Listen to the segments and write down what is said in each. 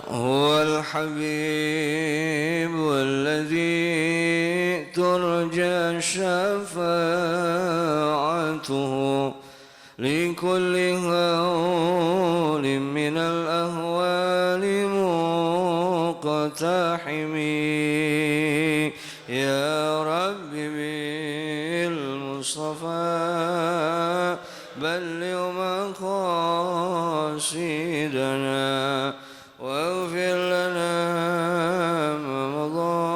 هو الحبيب الذي ترجى شفاعته لكل هول من الأهوال مقتحم يا رب بالمصطفى بلغ مقاصدنا واغفر لنا ما مضى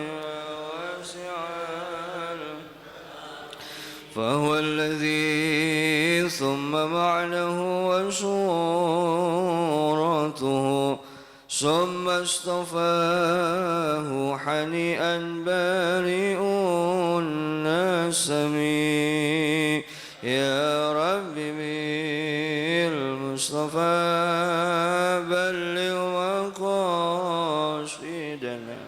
يا واسع فهو الذي ثم معنه وصورته ثم اصطفاه حنيئا بارئ النسم يا رب بالمصطفى بلغ مقاصدنا.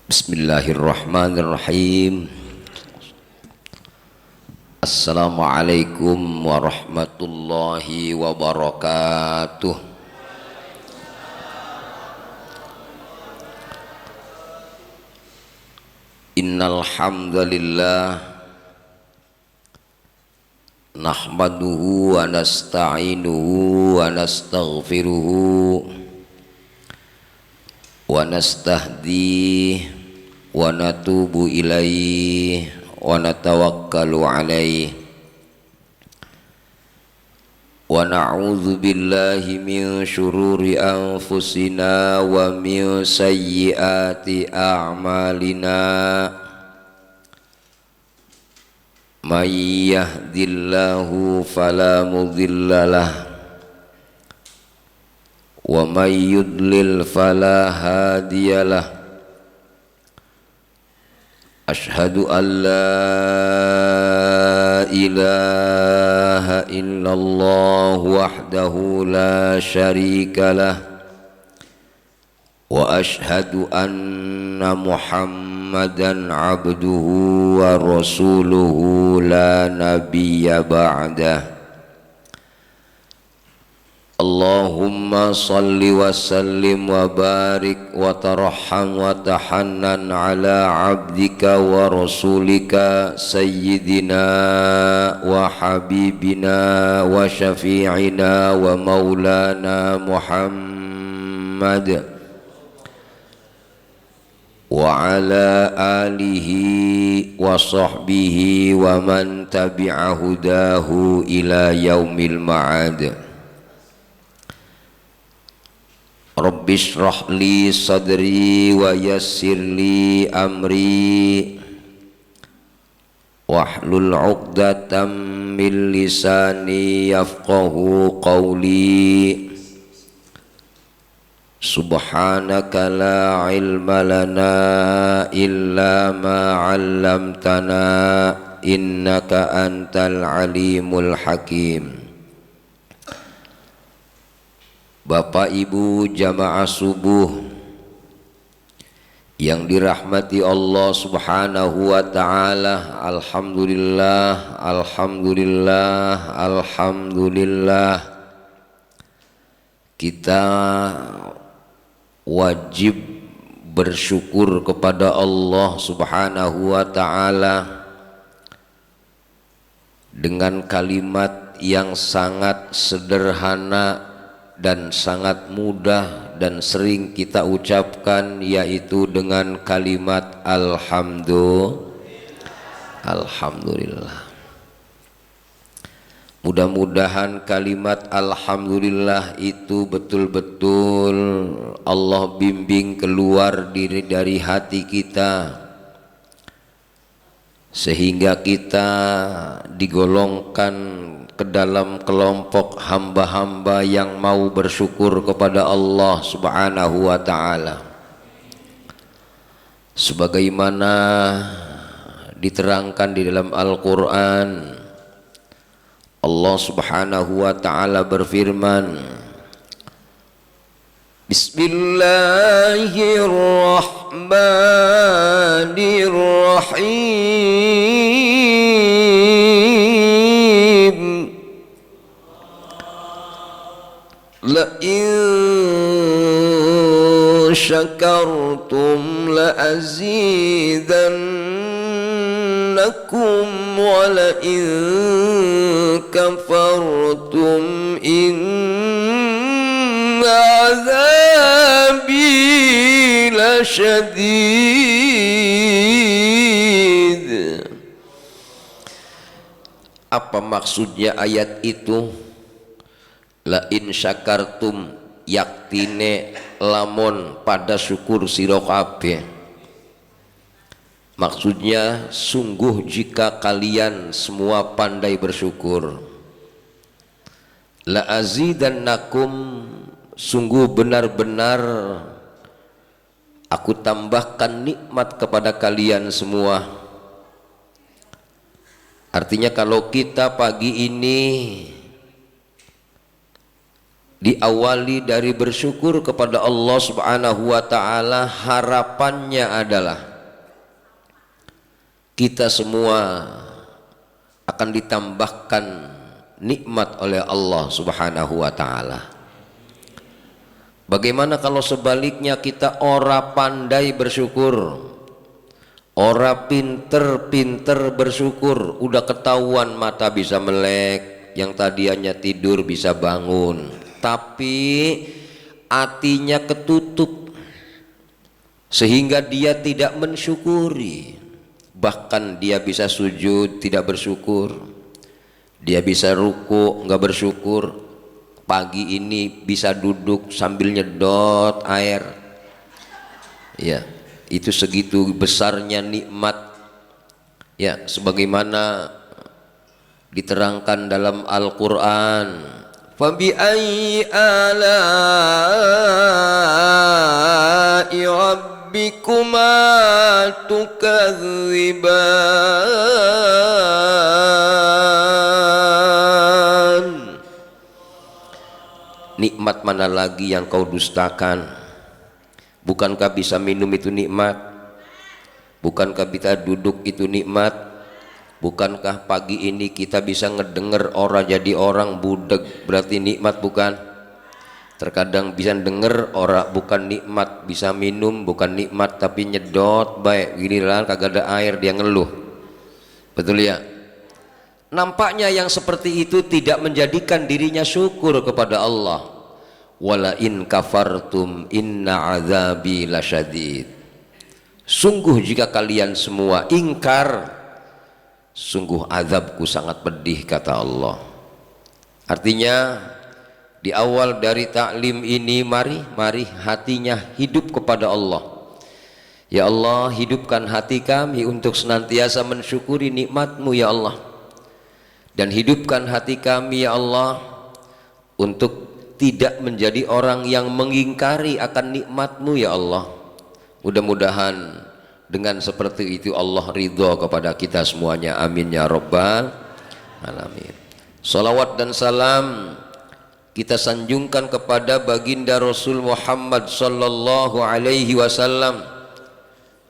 Bismillahirrahmanirrahim. Assalamualaikum warahmatullahi wabarakatuh. Innal hamdalillah nahmaduhu wa nasta'inuhu wa nastaghfiruhu wa nastahdihi wa natubu ilaihi wa natawakkalu alaihi wa na'udzu billahi min syururi anfusina wa min sayyiati a'malina may yahdillahu fala mudhillalah wa may yudlil fala hadiyalah. Ashhadu an la ilaha illallah wahdahu la syarika lah wa ashhadu anna Muhammadan abduhu wa rasuluhu la nabiyya ba'dah. Allahumma salli wa sallim wa barik wa tarham wa tahannan ala abdika wa rasulika sayyidina wa habibina wa syafi'ina wa maulana Muhammad wa ala alihi wa sahbihi wa man tabi'a hudahu ila yaumil ma'ad. Rabbi shrah li sadri wa yassir li amri wahlul 'uqdatam min lisani yafqahu qawli. Subhanaka la ilma lana illa ma 'allamtana innaka antal alimul hakim. Bapak Ibu jamaah subuh yang dirahmati Allah Subhanahu wa taala, alhamdulillah, alhamdulillah, alhamdulillah. Kita wajib bersyukur kepada Allah Subhanahu wa taala dengan kalimat yang sangat sederhana dan sangat mudah dan sering kita ucapkan, yaitu dengan kalimat alhamdulillah. Mudah-mudahan kalimat alhamdulillah itu betul-betul Allah bimbing keluar dari hati kita, sehingga kita digolongkan ke dalam kelompok hamba-hamba yang mau bersyukur kepada Allah Subhanahu wa taala. Sebagaimana diterangkan di dalam Al-Qur'an, Allah Subhanahu wa taala berfirman, Bismillahirrahmanirrahim. شكرتم لأزيدنكم ولئن كفرتم إن عذابي لشديد. Apa maksudnya ayat itu? La in syakartum, yaktine lamun pada syukur sira kabeh. Maksudnya sungguh jika kalian semua pandai bersyukur, la azidannakum, sungguh benar-benar aku tambahkan nikmat kepada kalian semua. Artinya kalau kita pagi ini diawali dari bersyukur kepada Allah Subhanahu wa taala, harapannya adalah kita semua akan ditambahkan nikmat oleh Allah Subhanahu wa taala. Bagaimana kalau sebaliknya kita ora pandai bersyukur, ora pinter-pinter bersyukur, udah ketahuan mata bisa melek, yang tadinya tidur bisa bangun, tapi hatinya ketutup sehingga dia tidak mensyukuri. Bahkan dia bisa sujud tidak bersyukur, dia bisa ruku nggak bersyukur, pagi ini bisa duduk sambil nyedot air. Ya, itu segitu besarnya nikmat. Ya, sebagaimana diterangkan dalam Al-Qur'an, fabi ayyi ala'i rabbikuma tukadziban. Nikmat mana lagi yang kau dustakan? Bukankah bisa minum itu nikmat? Bukankah kita duduk itu nikmat? Bukankah pagi ini kita bisa ngedenger orang jadi orang budeg, berarti nikmat bukan? Terkadang bisa denger orang bukan nikmat, bisa minum bukan nikmat, tapi nyedot baik gini lah kagak ada air dia ngeluh. Betul ya? Nampaknya yang seperti itu tidak menjadikan dirinya syukur kepada Allah. Wala in kafartum inna azabi lasyadid. Sungguh jika kalian semua ingkar, sungguh azabku sangat pedih, kata Allah. Artinya di awal dari taklim ini mari hatinya hidup kepada Allah. Ya Allah, hidupkan hati kami untuk senantiasa mensyukuri nikmat-Mu ya Allah. Dan hidupkan hati kami ya Allah untuk tidak menjadi orang yang mengingkari akan nikmat-Mu ya Allah. Mudah-mudahan dengan seperti itu Allah ridho kepada kita semuanya. Amin ya rabbal alamin. Salawat dan salam kita sanjungkan kepada baginda Rasul Muhammad sallallahu alaihi wasallam,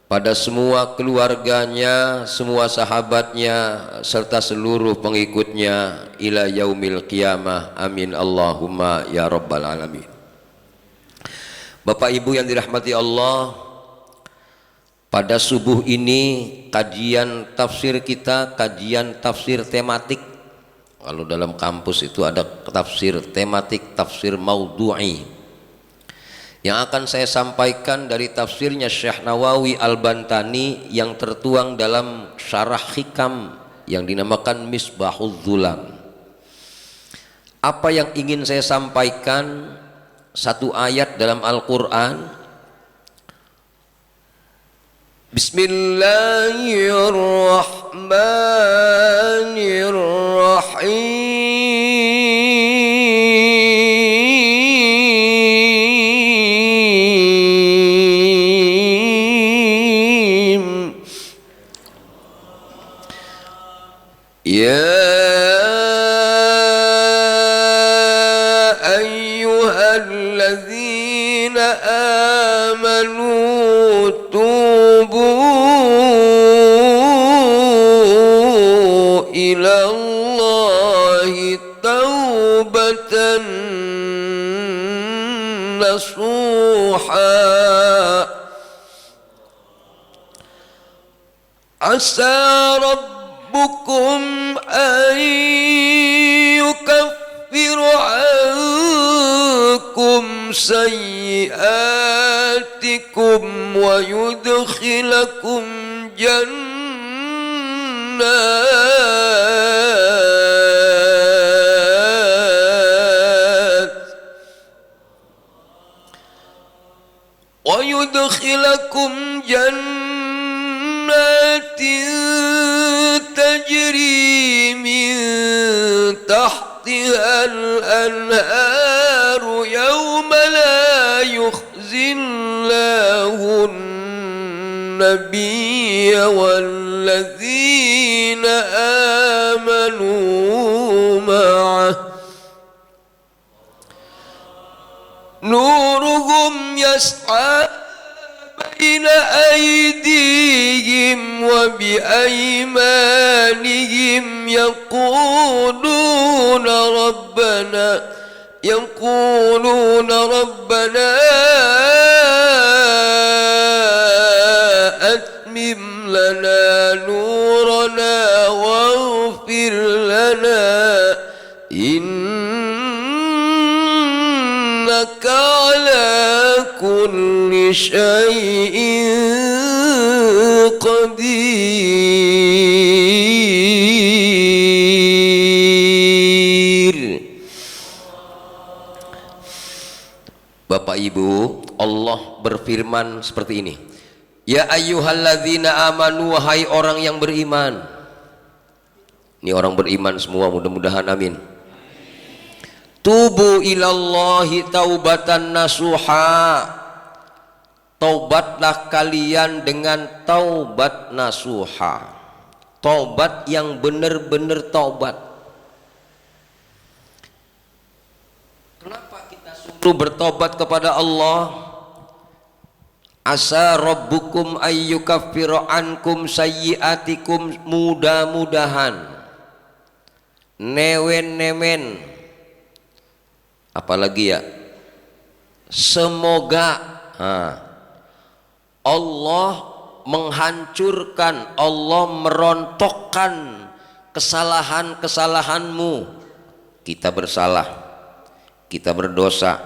pada semua keluarganya, semua sahabatnya, serta seluruh pengikutnya ila yaumil qiyamah. Amin Allahumma ya rabbal alamin. Bapak Ibu yang dirahmati Allah, pada subuh ini kajian tafsir kita, kajian tafsir tematik. Kalau dalam kampus itu ada tafsir tematik, tafsir maudhu'i. Yang akan saya sampaikan dari tafsirnya Syekh Nawawi Al-Bantani yang tertuang dalam syarah hikam yang dinamakan Misbahul Zulam. Apa yang ingin saya sampaikan? Satu ayat dalam Al-Quran. Bismillahirrahmanirrahim. Ya ayyuhalladzina amanu tubu ilallahi taubatan نصوحا عسى ربكم أن يكفر عنكم سيئاتكم ويدخلكم جنات تجري من تحتها الأنهار يوم لا يخزي الله النبي والذين آمنوا معه نورهم يسعى بين أيديهم وبأيمانهم يقولون ربنا أتمم لنا نورنا واغفر لنا إنك على كل شيء qadir. Bapak Ibu, Allah berfirman seperti ini. Ya ayyuhalladzina amanu, wahai orang yang beriman. Ini orang beriman semua, mudah-mudahan amin. Tubu ilallahi taubatan nasuha. Taubatlah kalian dengan taubat nasuha. Taubat yang benar-benar taubat. Kenapa kita suruh bertobat kepada Allah? Asa rabbukum ayyukaffiru ankum sayyiatikum, mudah-mudahan, nemen apalagi ya, semoga Allah menghancurkan, Allah merontokkan kesalahan-kesalahanmu. Kita bersalah, kita berdosa,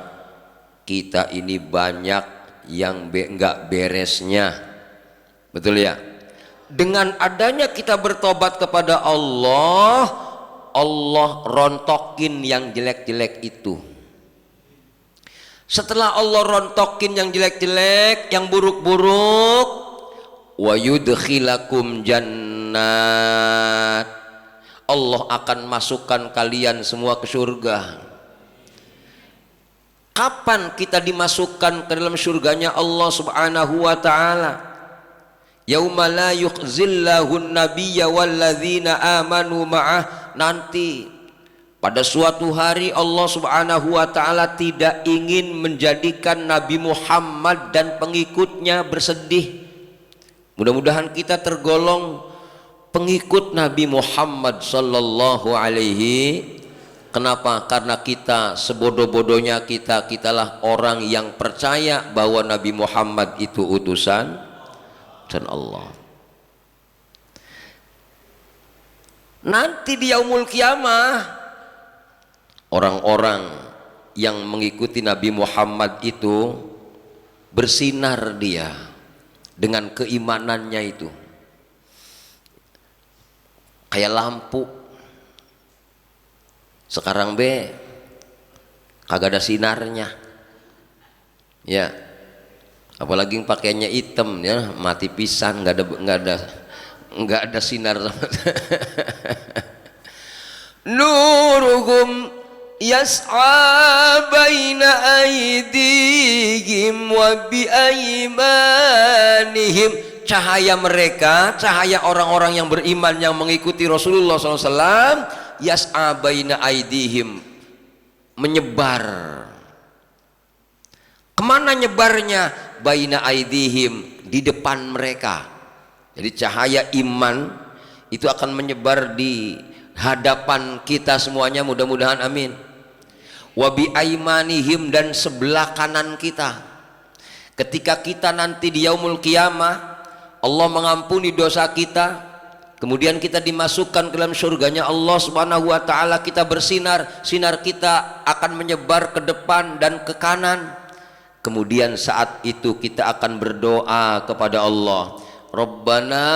kita ini banyak yang enggak beresnya, betul ya? Dengan adanya kita bertobat kepada Allah, Allah rontokin yang jelek-jelek itu. Setelah Allah rontokin yang jelek-jelek, yang buruk-buruk, wa yudkhilakum jannat, Allah akan masukkan kalian semua ke surga. Kapan kita dimasukkan ke dalam surganya Allah Subhanahu wa ta'ala? Yauma la yukhzillahu nabiyya walladzina amanu ma'ah, nanti pada suatu hari Allah Subhanahu wa ta'ala tidak ingin menjadikan Nabi Muhammad dan pengikutnya bersedih. Mudah-mudahan kita tergolong pengikut Nabi Muhammad sallallahu alaihi. Kenapa? Karena kita sebodoh-bodohnya kitalah orang yang percaya bahwa Nabi Muhammad itu utusan dan Allah. Nanti di yaumul kiamah, orang-orang yang mengikuti Nabi Muhammad itu bersinar dia dengan keimanannya itu kayak lampu. Sekarang kagak ada sinarnya, ya. Apalagi yang pakainya hitam, ya, mati pisan, nggak ada sinar. Nuruhum yas'a baina aydihim wa bi aymanihim, cahaya mereka, cahaya orang-orang yang beriman yang mengikuti Rasulullah SAW, yas'a baina aydihim, menyebar. Kemana nyebarnya? Baina aydihim, di depan mereka. Jadi cahaya iman itu akan menyebar di hadapan kita semuanya, mudah-mudahan amin. wa bi aimanihim, dan sebelah kanan kita. Ketika kita nanti di yaumul qiyamah, Allah mengampuni dosa kita, kemudian kita dimasukkan ke dalam surganya Allah Subhanahu wa taala, kita bersinar, sinar kita akan menyebar ke depan dan ke kanan. Kemudian saat itu kita akan berdoa kepada Allah, Rabbana,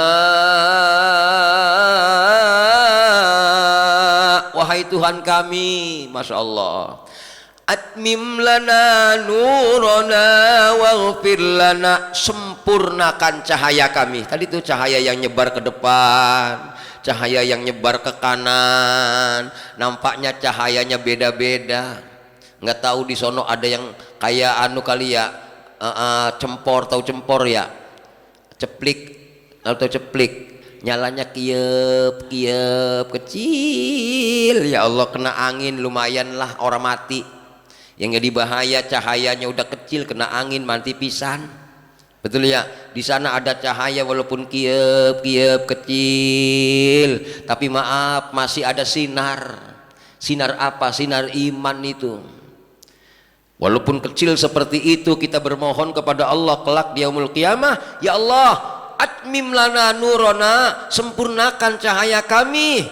wahai Tuhan kami, Masya Allah, atmim lana nurana waghfir lana, sempurnakan cahaya kami. Tadi itu cahaya yang nyebar ke depan, cahaya yang nyebar ke kanan. Nampaknya cahayanya beda-beda. Nggak tahu di sono ada yang kayak anu kali ya, cempor, tahu cempor ya, ceplik atau ceplik, nyalanya kiep kecil, ya Allah, kena angin lumayan lah orang mati. Yang jadi bahaya cahayanya udah kecil, kena angin mati pisan. Betul ya, di sana ada cahaya walaupun kiep kecil, tapi maaf masih ada sinar. Sinar apa? Sinar iman itu. Walaupun kecil seperti itu, kita bermohon kepada Allah kelak di yaumul qiyamah, ya Allah, atmim lana nurana, sempurnakan cahaya kami.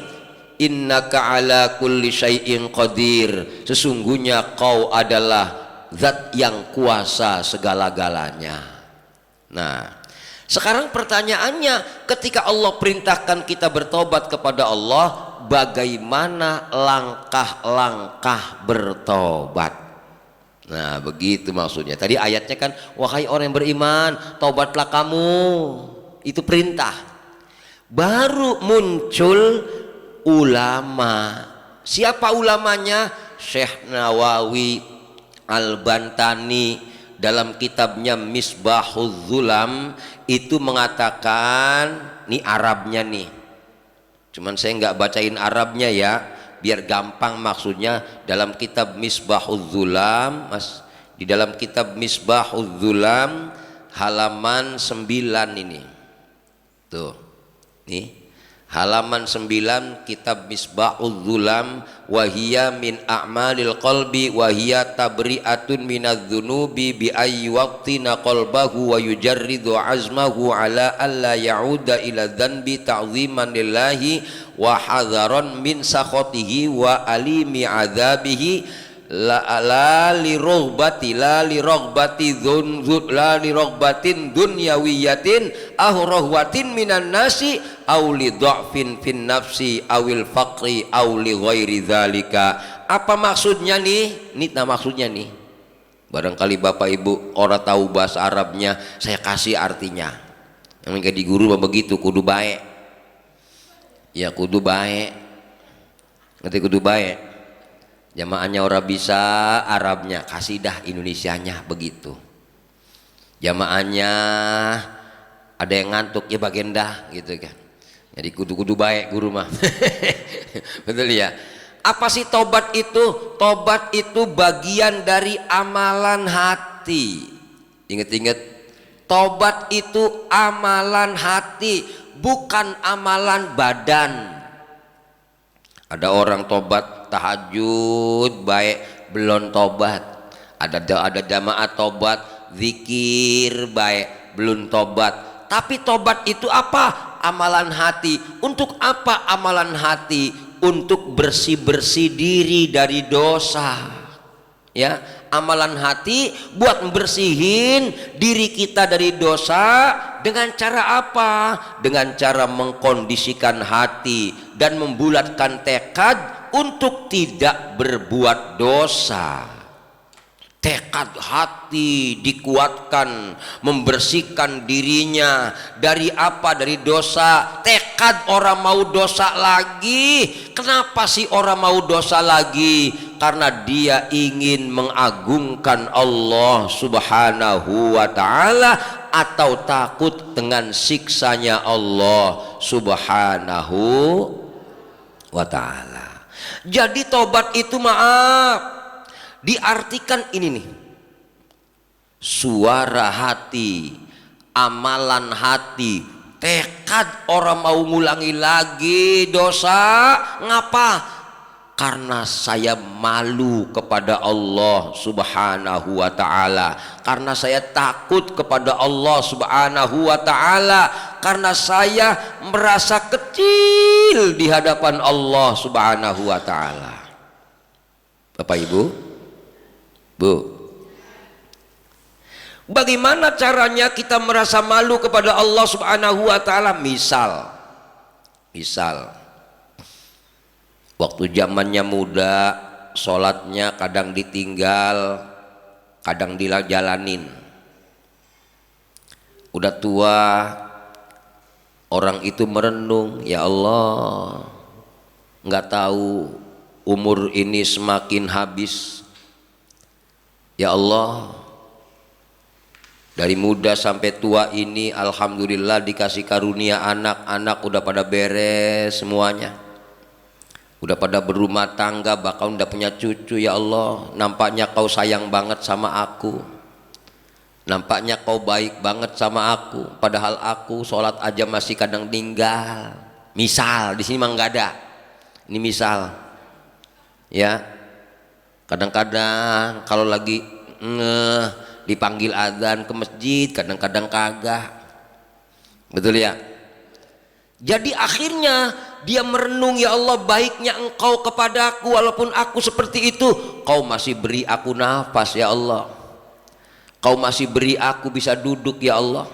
Innaka ala kulli syai'in qadir, sesungguhnya kau adalah zat yang kuasa segala-galanya. Nah, sekarang pertanyaannya, ketika Allah perintahkan kita bertobat kepada Allah, bagaimana langkah-langkah bertobat? Nah, begitu maksudnya. Tadi ayatnya kan, wahai orang yang beriman, tobatlah kamu. Itu perintah. Baru muncul ulama. Siapa ulamanya? Syekh Nawawi Al-Bantani dalam kitabnya Misbahuz Zulam itu mengatakan, nih Arabnya nih. Cuman saya nggak bacain Arabnya ya, biar gampang maksudnya. Dalam kitab Misbahuz Zulam, di dalam kitab Misbahuz Zulam halaman 9 ini. Tuh. Nih. Halaman 9 kitab Misbahuz Zulam, wahiyya min a'malil qalbi wahiyya tabri'atun minadz dzunubi bi ayyi waqtina qalbahu wa yujarridu azmahu ala alla ya'uda ila dzanbi ta'ziman lillahi wa hadzaran min sakhatihi wa alimi adzabihi la li raghbatin dunyawiyatin aw rahwatin minan nasi aw li dha'fin fin nafsi awil faqri aw li ghairi dzalika. Apa maksudnya nih? Nah maksudnya nih, barangkali Bapak Ibu orang tahu bahasa Arabnya, saya kasih artinya. Yang di guru begitu, kudu baik ya, kudu baik, ngerti kudu baik. Jamaahnya orang bisa Arabnya, kasih dah Indonesianya begitu. Jamaahnya ada yang ngantuk ya bagian dah gitu kan. Jadi kudu baik guru mah. Betul ya. Apa sih tobat itu? Tobat itu bagian dari amalan hati. Ingat-ingat, tobat itu amalan hati, bukan amalan badan. Ada orang tobat tahajud baik belum tobat, ada jamaah tobat zikir baik belum tobat. Tapi tobat itu apa? Amalan hati. Untuk apa amalan hati? Untuk bersih-bersih diri dari dosa. Ya, amalan hati buat membersihin diri kita dari dosa. Dengan cara apa? Dengan cara mengkondisikan hati dan membulatkan tekad untuk tidak berbuat dosa. Tekad hati dikuatkan, membersihkan dirinya dari apa? Dari dosa. Tekad orang mau dosa lagi. Kenapa sih orang mau dosa lagi? Karena dia ingin mengagungkan Allah Subhanahu wa ta'ala, atau takut dengan siksanya Allah Subhanahu wa ta'ala. Jadi tobat itu maaf diartikan ini nih, suara hati, amalan hati, tekad orang mau ngulangi lagi dosa. Ngapa? karena saya malu kepada Allah Subhanahu wa taala, karena saya takut kepada Allah Subhanahu wa taala, karena saya merasa kecil di hadapan Allah Subhanahu wa taala. Bapak Ibu, Bu, bagaimana caranya kita merasa malu kepada Allah Subhanahu wa taala? Misal waktu zamannya muda, sholatnya kadang ditinggal, kadang dijalanin. Udah tua, orang itu merenung, ya Allah, nggak tahu umur ini semakin habis. Ya Allah, dari muda sampai tua ini alhamdulillah dikasih karunia anak-anak udah pada beres semuanya, udah pada berumah tangga, bahkan udah punya cucu. Ya Allah, nampaknya kau sayang banget sama aku, nampaknya kau baik banget sama aku, padahal aku sholat aja masih kadang tinggal. Misal, di sini mah nggak ada, ini misal ya. Kadang-kadang kalau lagi dipanggil adzan ke masjid, kadang-kadang kagak, betul ya. Jadi akhirnya dia merenung, ya Allah, baiknya engkau kepadaku, walaupun aku seperti itu, kau masih beri aku nafas ya Allah, kau masih beri aku bisa duduk ya Allah.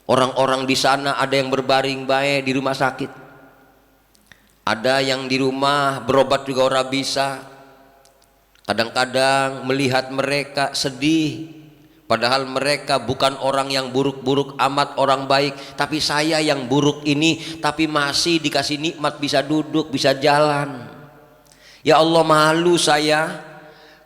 Orang-orang di sana ada yang berbaring baik di rumah sakit, ada yang di rumah berobat juga orang bisa. Kadang-kadang melihat mereka sedih, padahal mereka bukan orang yang buruk-buruk amat, orang baik. Tapi saya yang buruk ini, tapi masih dikasih nikmat bisa duduk, bisa jalan. Ya Allah, malu saya.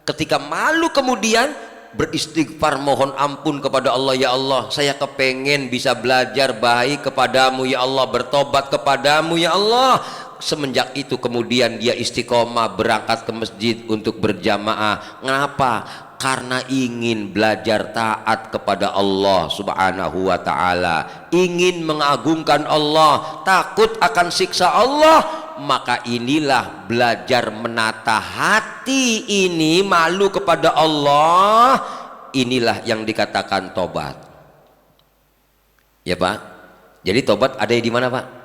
Ketika malu kemudian beristighfar, mohon ampun kepada Allah. Ya Allah, saya kepengen bisa belajar baik kepadamu ya Allah, bertobat kepadamu ya Allah. Semenjak itu kemudian dia istiqomah berangkat ke masjid untuk berjamaah. Kenapa? Karena ingin belajar taat kepada Allah Subhanahu wa taala, ingin mengagungkan Allah, takut akan siksa Allah. Maka inilah belajar menata hati ini, malu kepada Allah, inilah yang dikatakan tobat. Ya Pak. Jadi tobat ada di mana Pak?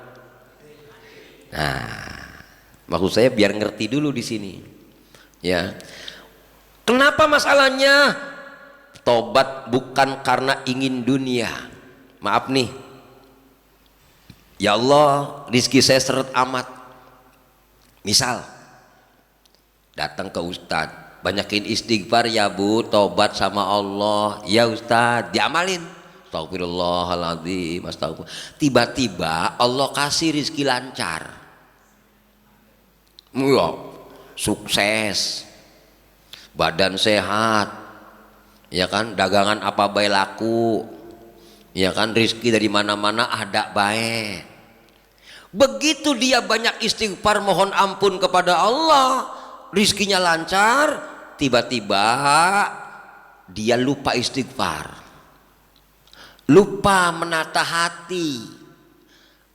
Nah, maksud saya biar ngerti dulu di sini. Ya. Kenapa masalahnya? Tobat bukan karena ingin dunia. Maaf nih, ya Allah, rizki saya seret amat. Misal datang ke Ustadz, banyakin istighfar ya Bu, tobat sama Allah. Ya Ustadz, diamalin. Astagfirullahaladzim, astagfirullah. Tiba-tiba Allah kasih rizki lancar, sukses, badan sehat, ya kan, dagangan apa baik laku, ya kan, rizki dari mana-mana ada baik. Begitu dia banyak istighfar, mohon ampun kepada Allah, rizkinya lancar, tiba-tiba dia lupa istighfar, lupa menata hati,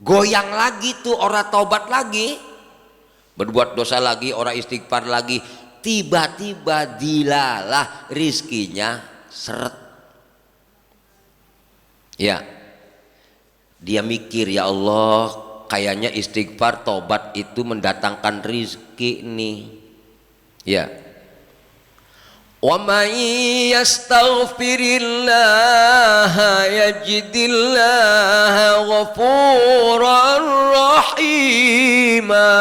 goyang lagi tuh, orang taubat lagi, berbuat dosa lagi, orang istighfar lagi. Tiba-tiba dilalah rizkinya seret. Ya, dia mikir, ya Allah, kayaknya istighfar tobat itu mendatangkan rizki nih. Ya. Wa may yastaghfirillaha yajidillaha ghafuran rahima.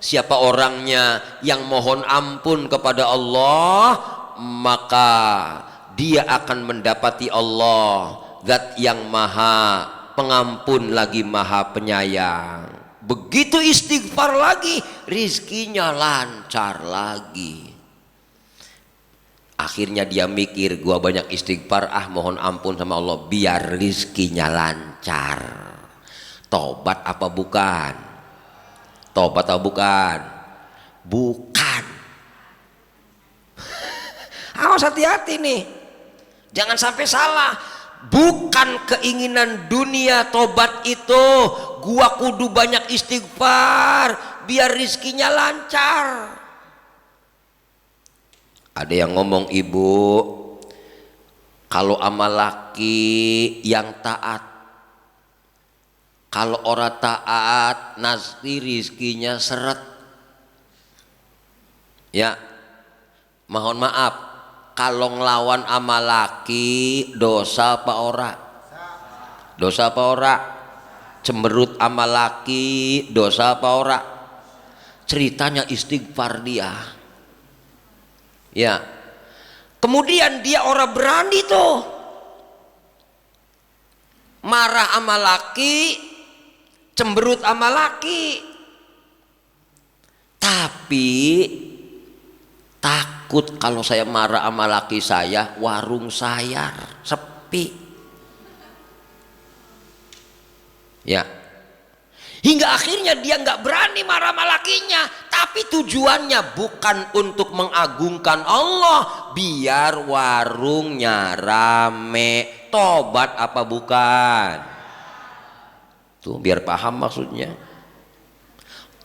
Siapa orangnya yang mohon ampun kepada Allah, maka dia akan mendapati Allah, zat yang maha pengampun lagi maha penyayang. Begitu istighfar lagi, rizkinya lancar lagi. Akhirnya dia mikir, gua banyak istighfar, mohon ampun sama Allah biar rizkinya lancar. Tobat apa bukan? Tobat atau bukan? Bukan. Awas, hati-hati nih, jangan sampai salah. bukan keinginan dunia. Tobat itu gua kudu banyak istighfar biar rizkinya lancar. Ada yang ngomong, ibu, kalau amal laki yang taat, kalau orang taat nanti rizkinya seret. Ya, mohon maaf, kalau ngelawan amal laki dosa apa ora? Dosa apa ora? Cemberut amal laki dosa apa ora? Ceritanya istighfar dia. Ya, kemudian dia orang berani tuh marah sama laki, cemberut sama laki, tapi takut kalau saya marah sama laki saya, warung saya sepi. Ya, hingga akhirnya dia nggak berani marah sama lakinya, tapi tujuannya bukan untuk mengagungkan Allah, biar warungnya rame. Tobat apa bukan? Tuh biar paham maksudnya.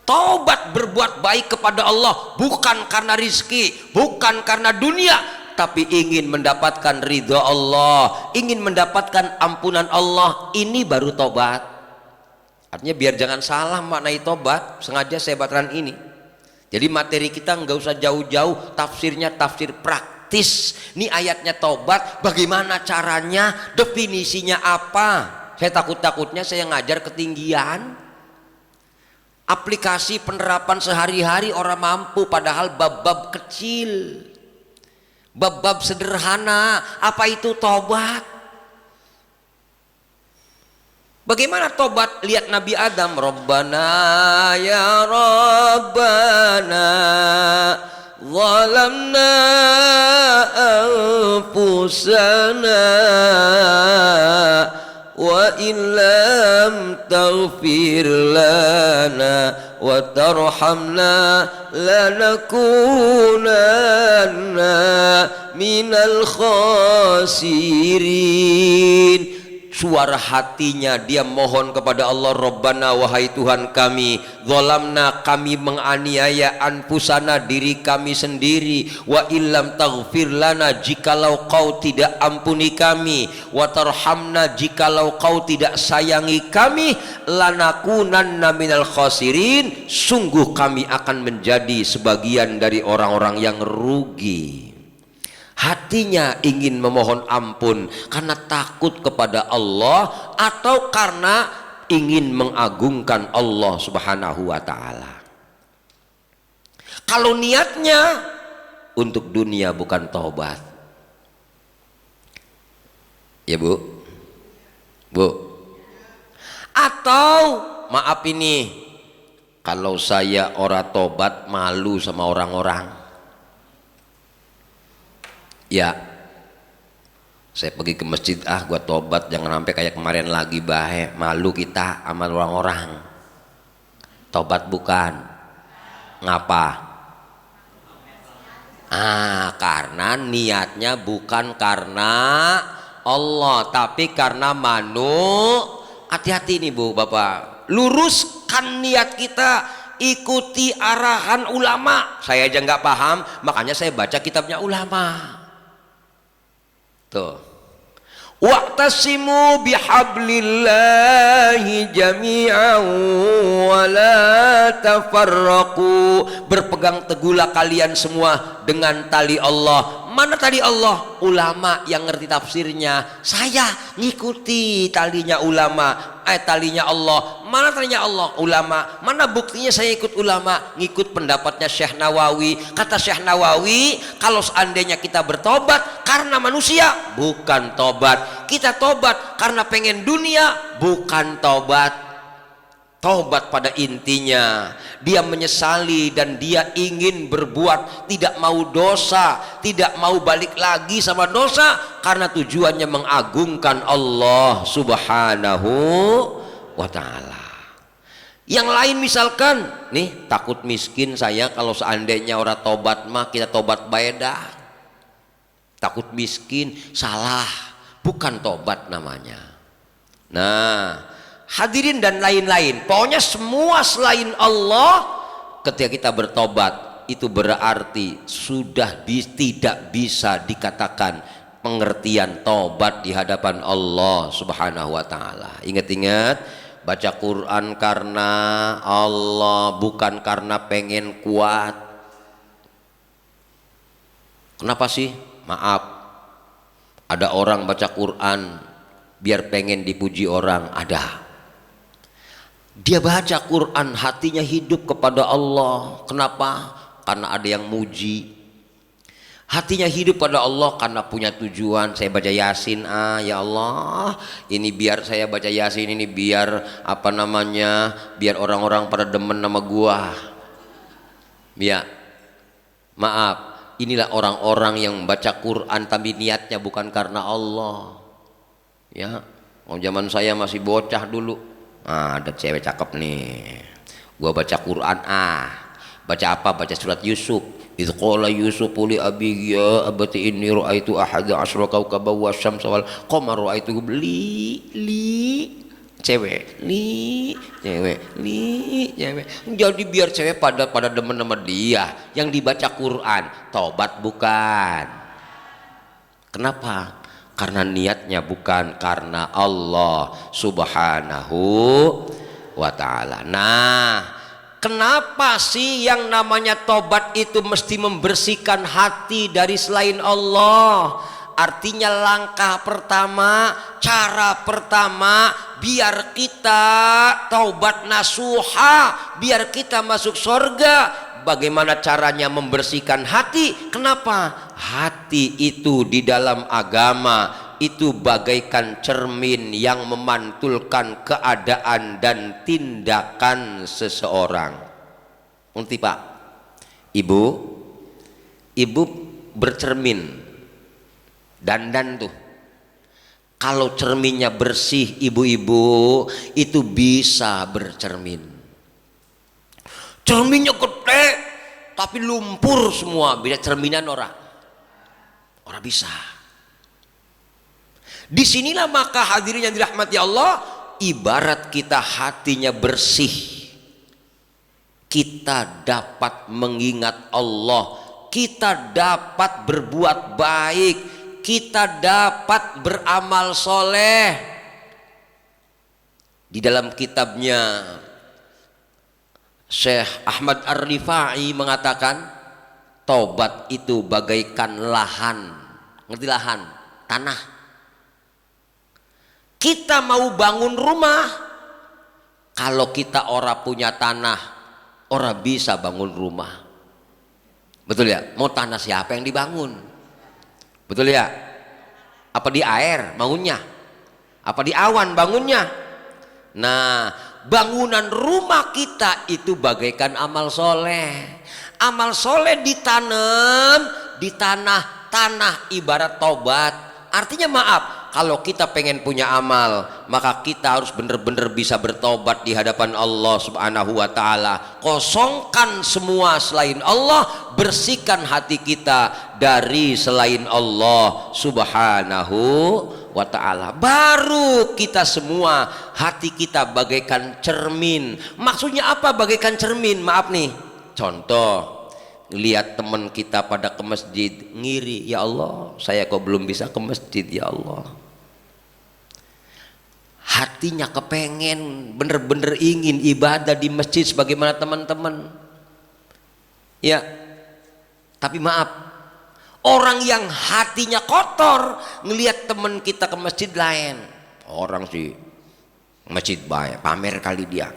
Tobat berbuat baik kepada Allah bukan karena rizki, bukan karena dunia, tapi ingin mendapatkan ridha Allah, ingin mendapatkan ampunan Allah. Ini baru tobat. Artinya biar jangan salah maknai tobat, sengaja saya bateran ini. Jadi materi kita nggak usah jauh-jauh, tafsirnya tafsir praktis. Ini ayatnya tobat, bagaimana caranya, definisinya apa. Saya takutnya saya ngajar ketinggian. Aplikasi penerapan sehari-hari orang mampu, padahal bab-bab kecil, bab-bab sederhana. Apa itu tobat? Bagaimana tobat? Lihat Nabi Adam, Rabbana ya Rabbana zalamna anfusana wa illam taghfir lana wa tarhamna lanakunanna minal khasirin. Suara hatinya dia mohon kepada Allah, Rabbana, wahai Tuhan kami, zalamna, kami menganiaya, anfusana, diri kami sendiri, wa illam taghfir lana, jikalau kau tidak ampuni kami, wa tarhamna, jikalau kau tidak sayangi kami, lanakunanna minal khasirin, sungguh kami akan menjadi sebagian dari orang-orang yang rugi. Hatinya ingin memohon ampun karena takut kepada Allah atau karena ingin mengagungkan Allah Subhanahu wa ta'ala. Kalau niatnya untuk dunia bukan taubat. Ya bu, bu. Atau maaf ini, kalau saya orang tobat malu sama orang-orang. Ya, saya pergi ke masjid, gua tobat, jangan sampai kayak kemarin lagi, bahe, malu kita sama orang-orang. Tobat bukan? Ngapa? Karena niatnya bukan karena Allah, tapi karena hati-hati nih bu, bapak, luruskan niat kita, ikuti arahan ulama. Saya aja nggak paham, makanya saya baca kitabnya ulama. Tuh, wa'tasimu bihablillahi jami'an wa la tafarraqu. Berpegang teguhlah kalian semua dengan tali Allah. Mana tali Allah? Ulama yang ngerti tafsirnya. Saya ngikuti talinya ulama, talinya Allah. Mana talinya Allah? Ulama. Mana buktinya saya ikut ulama? Ngikut pendapatnya Syekh Nawawi. Kata Syekh Nawawi, kalau seandainya kita bertobat karena manusia, bukan tobat. Kita tobat karena pengen dunia, bukan tobat. Taubat pada intinya dia menyesali dan dia ingin berbuat, tidak mau dosa, tidak mau balik lagi sama dosa, karena tujuannya mengagungkan Allah Subhanahu wa ta'ala. Yang lain misalkan nih, takut miskin saya, kalau seandainya orang tobat mah kita tobat baedah. Takut miskin salah, bukan tobat namanya. Nah, hadirin dan lain-lain, pokoknya semua selain Allah, ketika kita bertobat itu berarti sudah tidak bisa dikatakan pengertian tobat di hadapan Allah Subhanahu wa taala. Ingat-ingat, baca Quran karena Allah, bukan karena pengen kuat. Kenapa sih? Maaf, ada orang baca Quran biar pengen dipuji orang, ada. Dia baca Quran hatinya hidup kepada Allah. Kenapa? Karena ada yang muji. Hatinya hidup pada Allah karena punya tujuan. Saya baca Yasin, ya Allah, ini biar saya baca Yasin ini biar apa namanya, biar orang-orang pada demen nama gua. Ya, maaf, inilah orang-orang yang membaca Quran tapi niatnya bukan karena Allah. Ya, zaman saya masih bocah dulu, ada cewek cakep nih, gua baca Quran, baca apa? Baca surat Yusuf. Idz qala Yusufu li abihi ya abati inni ra'aitu ahada asyra kawkaban wasyamsa wal qamara ra'aituhum li cewek jadi biar cewek pada demen sama dia yang dibaca Quran. Tobat bukan. Kenapa? Karena niatnya bukan karena Allah Subhanahu wa ta'ala. Nah, kenapa sih yang namanya tobat itu mesti membersihkan hati dari selain Allah? Artinya langkah pertama, cara pertama biar kita taubat nasuha, biar kita masuk surga. Bagaimana caranya membersihkan hati? Kenapa? Hati itu di dalam agama itu bagaikan cermin yang memantulkan keadaan dan tindakan seseorang. Ngerti Pak? Ibu bercermin, dandan tuh. Kalau cerminnya bersih, ibu-ibu itu bisa bercermin. Cerminnya gede tapi lumpur semua, bisa cerminan orang bisa. Disinilah maka hadirin yang dirahmati Allah, ibarat kita hatinya bersih, kita dapat mengingat Allah, kita dapat berbuat baik, kita dapat beramal soleh. Di dalam kitabnya Syekh Ahmad Ar-Rifai mengatakan, tobat itu bagaikan lahan. Ngerti lahan? Tanah. Kita mau bangun rumah, kalau kita ora punya tanah, ora bisa bangun rumah. Betul ya? Mau tanah siapa yang dibangun? Betul ya? Apa di air bangunnya? Apa di awan bangunnya? Nah, bangunan rumah kita itu bagaikan amal soleh. Amal soleh ditanam di tanah ibarat tobat. Artinya maaf, kalau kita pengen punya amal, maka kita harus benar-benar bisa bertobat di hadapan Allah Subhanahu wa ta'ala. Kosongkan semua selain Allah, bersihkan hati kita dari selain Allah Subhanahu wa ta'ala. Baru kita semua hati kita bagaikan cermin. Maksudnya apa bagaikan cermin? Maaf nih, contoh, lihat teman kita pada ke masjid, ngiri, ya Allah saya kok belum bisa ke masjid, ya Allah. Hatinya kepengen, bener-bener ingin ibadah di masjid sebagaimana teman-teman ya, tapi maaf, orang yang hatinya kotor ngelihat teman kita ke masjid lain, orang sih masjid baik, pamer kali dia.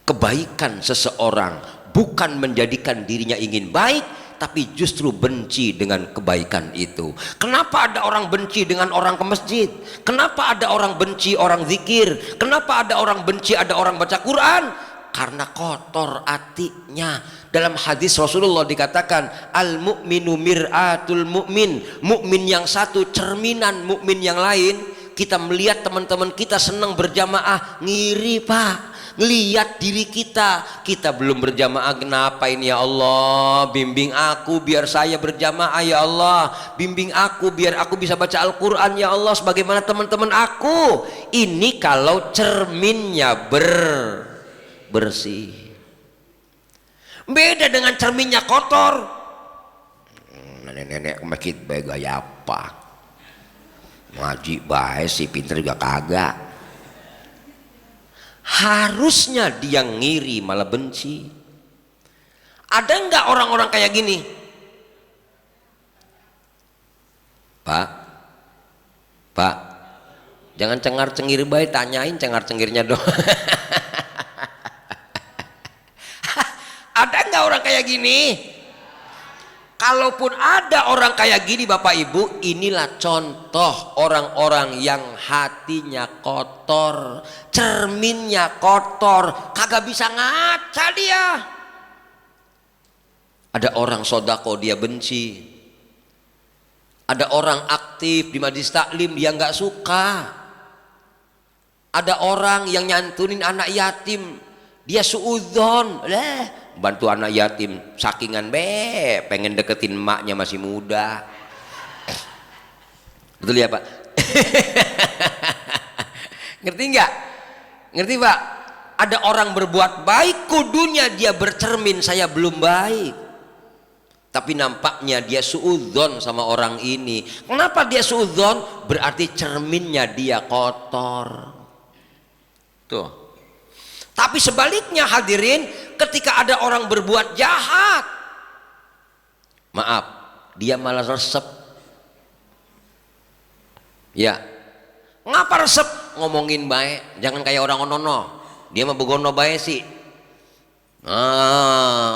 Kebaikan seseorang bukan menjadikan dirinya ingin baik, tapi justru benci dengan kebaikan itu. Kenapa ada orang benci dengan orang ke masjid? Kenapa ada orang benci orang zikir? Kenapa ada orang benci ada orang baca Quran? Karena kotor hatinya. Dalam hadis Rasulullah dikatakan, al mu'minu mir'atul mu'min. Mukmin yang satu cerminan mukmin yang lain. kita melihat teman-teman kita senang berjamaah, ngiri Pak. Ngelihat diri kita belum berjamaah, kenapa ini ya Allah? Bimbing aku biar saya berjamaah ya Allah. Bimbing aku biar aku bisa baca Al-Quran ya Allah sebagaimana teman-teman aku. Ini kalau cerminnya bersih. Beda dengan cerminnya kotor. Nenek-nenek masjid baik gaya apa? Ngaji baik sih, pinter juga kagak. Harusnya dia ngiri malah benci. Ada nggak orang-orang kayak gini? Pak, jangan cengar-cengir baik, tanyain cengar-cengirnya dong. Ada nggak orang kayak gini? Kalaupun ada orang kayak gini Bapak Ibu, inilah contoh orang-orang yang hatinya kotor, cerminnya kotor, kagak bisa ngaca dia. Ada orang sodako dia benci, ada orang aktif di majelis taklim dia nggak suka, ada orang yang nyantunin anak yatim dia suudzon, bantu anak yatim sakingan pengen deketin emaknya masih muda. Betul ya Pak? Ngerti nggak? Ngerti Pak? Ada orang berbuat baik, kudunya dia bercermin saya belum baik, tapi nampaknya dia suudzon sama orang ini. Kenapa dia suudzon? Berarti cerminnya dia kotor tuh. Tapi sebaliknya hadirin, ketika ada orang berbuat jahat, maaf, dia malah resep. Ya, ngapa resep? Ngomongin baik, jangan kayak orang onono. Dia mah begono baik sih.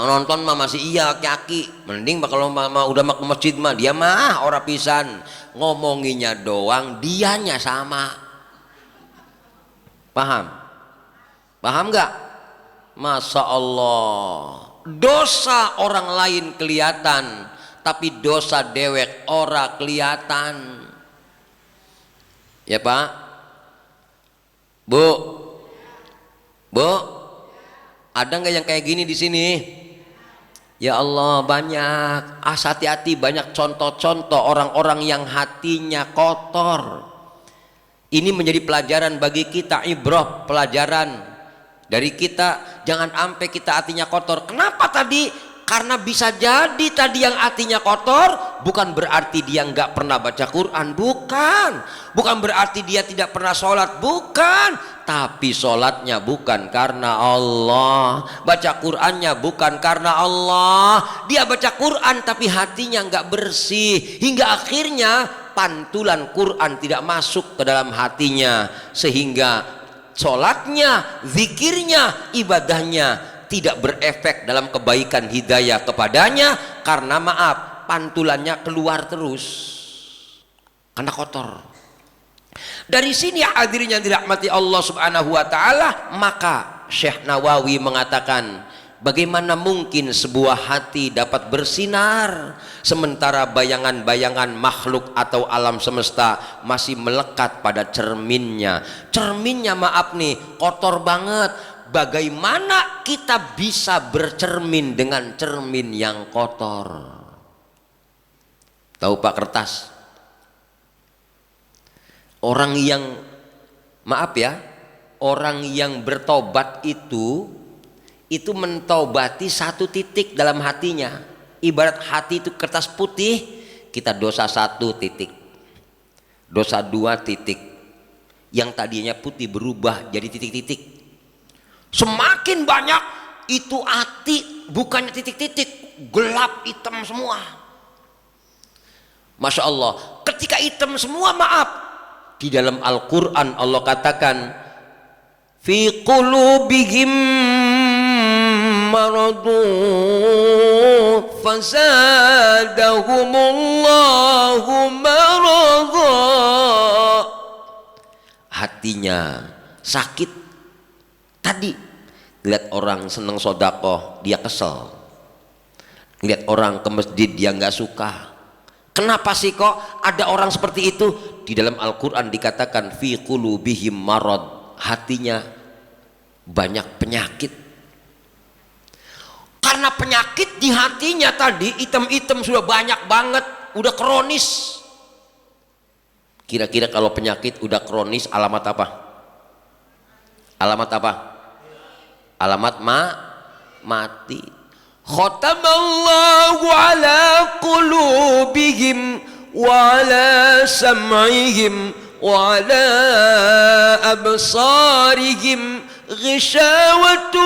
Nonton mah masih iya aki-aki. Mending kalau udah ke masjid mah dia mah ora pisan. Ngomonginnya doang, dianya sama. Paham? Paham nggak? Masya Allah, dosa orang lain kelihatan, tapi dosa dewek ora kelihatan. Ya Pak, Bu, ada nggak yang kayak gini di sini? Ya Allah, banyak. Hati-hati, banyak contoh-contoh orang-orang yang hatinya kotor. Ini menjadi pelajaran bagi kita, ibrah, pelajaran dari kita. Jangan sampai kita hatinya kotor. Kenapa tadi? Karena bisa jadi tadi yang hatinya kotor bukan berarti dia nggak pernah baca Quran, bukan berarti dia tidak pernah sholat, bukan, tapi sholatnya bukan karena Allah, baca Qurannya bukan karena Allah. Dia baca Quran tapi hatinya nggak bersih, hingga akhirnya pantulan Quran tidak masuk ke dalam hatinya, sehingga sholatnya, zikirnya, ibadahnya tidak berefek dalam kebaikan hidayah kepadanya, karena maaf, pantulannya keluar terus karena kotor. Dari sini hadirin yang dirahmati Allah Subhanahu wa taala, maka Syekh Nawawi mengatakan, bagaimana mungkin sebuah hati dapat bersinar sementara bayangan-bayangan makhluk atau alam semesta masih melekat pada cerminnya. Cerminnya maaf nih, kotor banget. Bagaimana kita bisa bercermin dengan cermin yang kotor? Tahu Pak Kertas? Orang yang, maaf ya, orang yang bertobat itu mentobati satu titik dalam hatinya. Ibarat hati itu kertas putih, kita dosa 1 titik, dosa 2 titik, yang tadinya putih berubah jadi titik-titik. Semakin banyak itu hati, bukannya titik-titik, gelap hitam semua. Masya Allah, ketika hitam semua, maaf, di dalam Al-Quran Allah katakan, fi qulubihim maradun fasadahumullahu marada. Hatinya sakit. Tadi lihat orang seneng sodakoh dia kesel, lihat orang ke masjid dia nggak suka, Kenapa sih kok ada orang seperti itu? Di dalam Al-Quran dikatakan fi qulubihim marad, hatinya banyak penyakit. Karena penyakit di hatinya tadi item-item sudah banyak banget, udah kronis. Kira-kira kalau penyakit udah kronis alamat apa? Alamat apa? Alamat mati. Khatamallahu ala qulubihim wa ala sam'ihim wa ala absarihim ghishawatu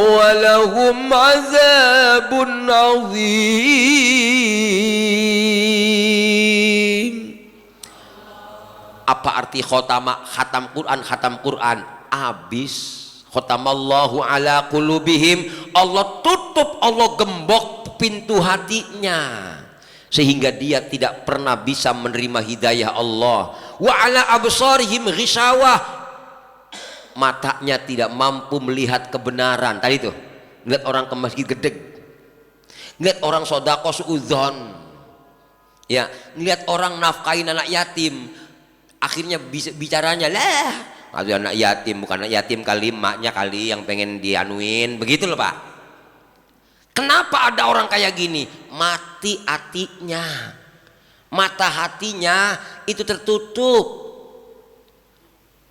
wa lahum azabun azim. Apa arti khatam Quran? Habis. Khatamallahu ala qulubihim, Allah tutup, Allah gembok pintu hatinya sehingga dia tidak pernah bisa menerima hidayah Allah. Wa ala absarihim ghishawah, matanya tidak mampu melihat kebenaran. Tadi tuh lihat orang ke masjid gedeg, lihat orang sodako suudzon, ya, lihat orang nafkahin anak yatim, akhirnya bicaranya lah ada anak yatim, bukan anak yatim kali, maknya kali yang pengen dianuin, begitu loh Pak. Kenapa ada orang kayak gini? Mati hatinya, mata hatinya itu tertutup.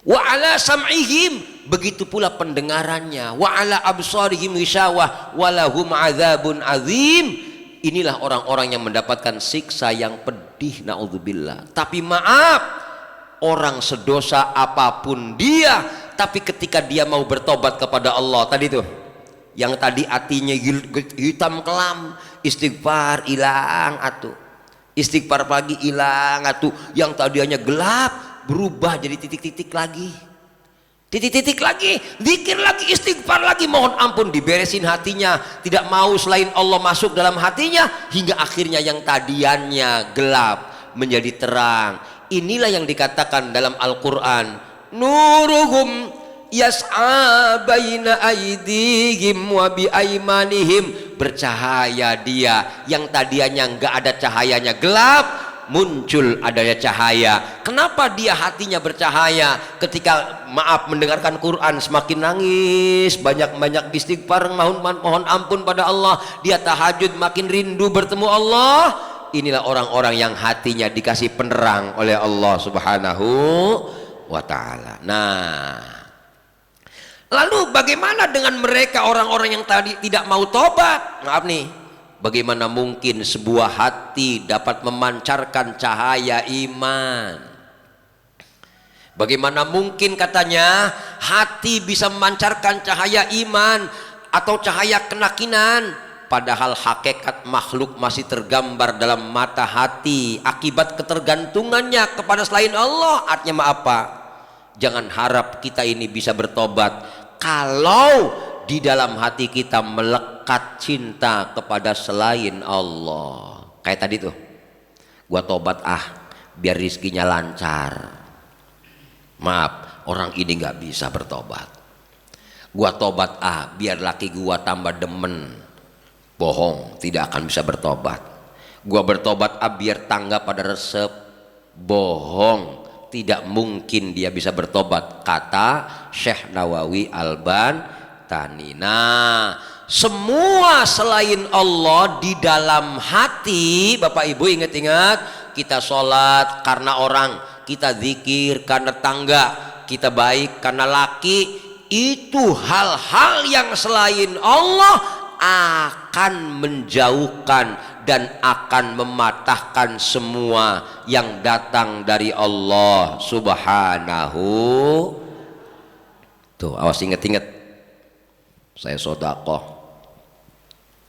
Wa ala sam'ihim, begitu pula pendengarannya. Wa ala absarihim ghishawah walahum adzabun azim. Inilah orang-orang yang mendapatkan siksa yang pedih, naudzubillah. Tapi maaf, orang sedosa apapun dia, tapi ketika dia mau bertobat kepada Allah, tadi tuh yang tadi hatinya hitam kelam, istighfar hilang atuh, istighfar pagi hilang atuh, yang tadinya gelap berubah jadi titik-titik lagi, titik-titik lagi, zikir lagi, istighfar lagi, mohon ampun, diberesin hatinya, tidak mau selain Allah masuk dalam hatinya, hingga akhirnya yang tadiannya gelap menjadi terang. Inilah yang dikatakan dalam Al-Quran, nuruhum yas'a baina aydihim wa bi aymanihim, bercahaya dia yang tadinya enggak ada cahayanya, gelap, muncul adanya cahaya. Kenapa dia hatinya bercahaya? Ketika maaf mendengarkan Quran semakin nangis, banyak-banyak istighfar, mohon ampun pada Allah, dia tahajud makin rindu bertemu Allah. Inilah orang-orang yang hatinya dikasih penerang oleh Allah Subhanahu wa ta'ala. Nah, lalu bagaimana dengan mereka orang-orang yang tadi tidak mau tobat? Maaf nih, bagaimana mungkin sebuah hati dapat memancarkan cahaya iman? Bagaimana mungkin katanya hati bisa memancarkan cahaya iman atau cahaya kenakinan? Padahal hakikat makhluk masih tergambar dalam mata hati akibat ketergantungannya kepada selain Allah. Artinya apa? Jangan harap kita ini bisa bertobat kalau di dalam hati kita melekat cinta kepada selain Allah. Kayak tadi tuh, gua tobat biar rizkinya lancar. Maaf, orang ini nggak bisa bertobat. Gua tobat biar laki gua tambah demen. Bohong, tidak akan bisa bertobat. Gua bertobat biar tangga pada resep. Bohong, tidak mungkin dia bisa bertobat, kata Syekh Nawawi Al-Bantani. Nah, semua selain Allah di dalam hati, Bapak Ibu ingat-ingat, kita sholat karena orang, kita zikir karena tangga, kita baik karena laki, itu hal-hal yang selain Allah akan menjauhkan dan akan mematahkan semua yang datang dari Allah Subhanahu. Tuh, awas inget-inget, saya sodakoh